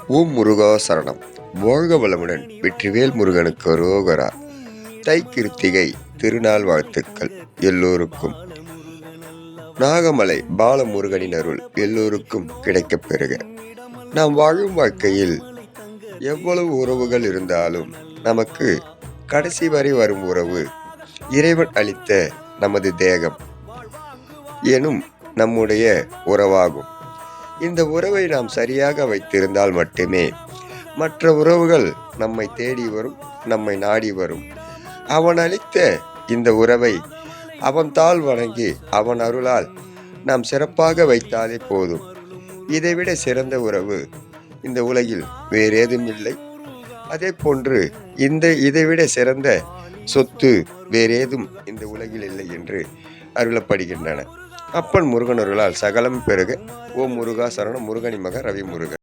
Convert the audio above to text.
ஓம் முருகா சரணம். வாழ்க வளமுடன். வெற்றிவேல் முருகனுக்கு அரோகரா. தை கிருத்திகை திருநாள் வாழ்த்துக்கள் எல்லோருக்கும். நாகமலை பாலமுருகனின் அருள் எல்லோருக்கும் கிடைக்கப் பெறுக. நாம் வாழும் வாழ்க்கையில் எவ்வளவு உறவுகள் இருந்தாலும் நமக்கு கடைசி வரை வரும் உறவு இறைவன் அளித்த நமது தேகம் எனும் நம்முடைய உறவாகும். இந்த உறவை நாம் சரியாக வைத்திருந்தால் மட்டுமே மற்ற உறவுகள் நம்மை தேடி வரும், நம்மை நாடி வரும். அவன் அளித்த இந்த உறவை அவன் தாள் வணங்கி அவன் அருளால் நாம் சிறப்பாக வைத்தாலே போதும். இதைவிட சிறந்த உறவு இந்த உலகில் வேறேதும் இல்லை. அதே போன்று இதைவிட சிறந்த சொத்து வேறேதும் இந்த உலகில் இல்லை என்று அருளப்படுகின்றன. அப்பன் முருகன் அருளால் சகலம் பெருக. ஓம் முருகா சரணம். முருகனி மக ரவி முருகன்.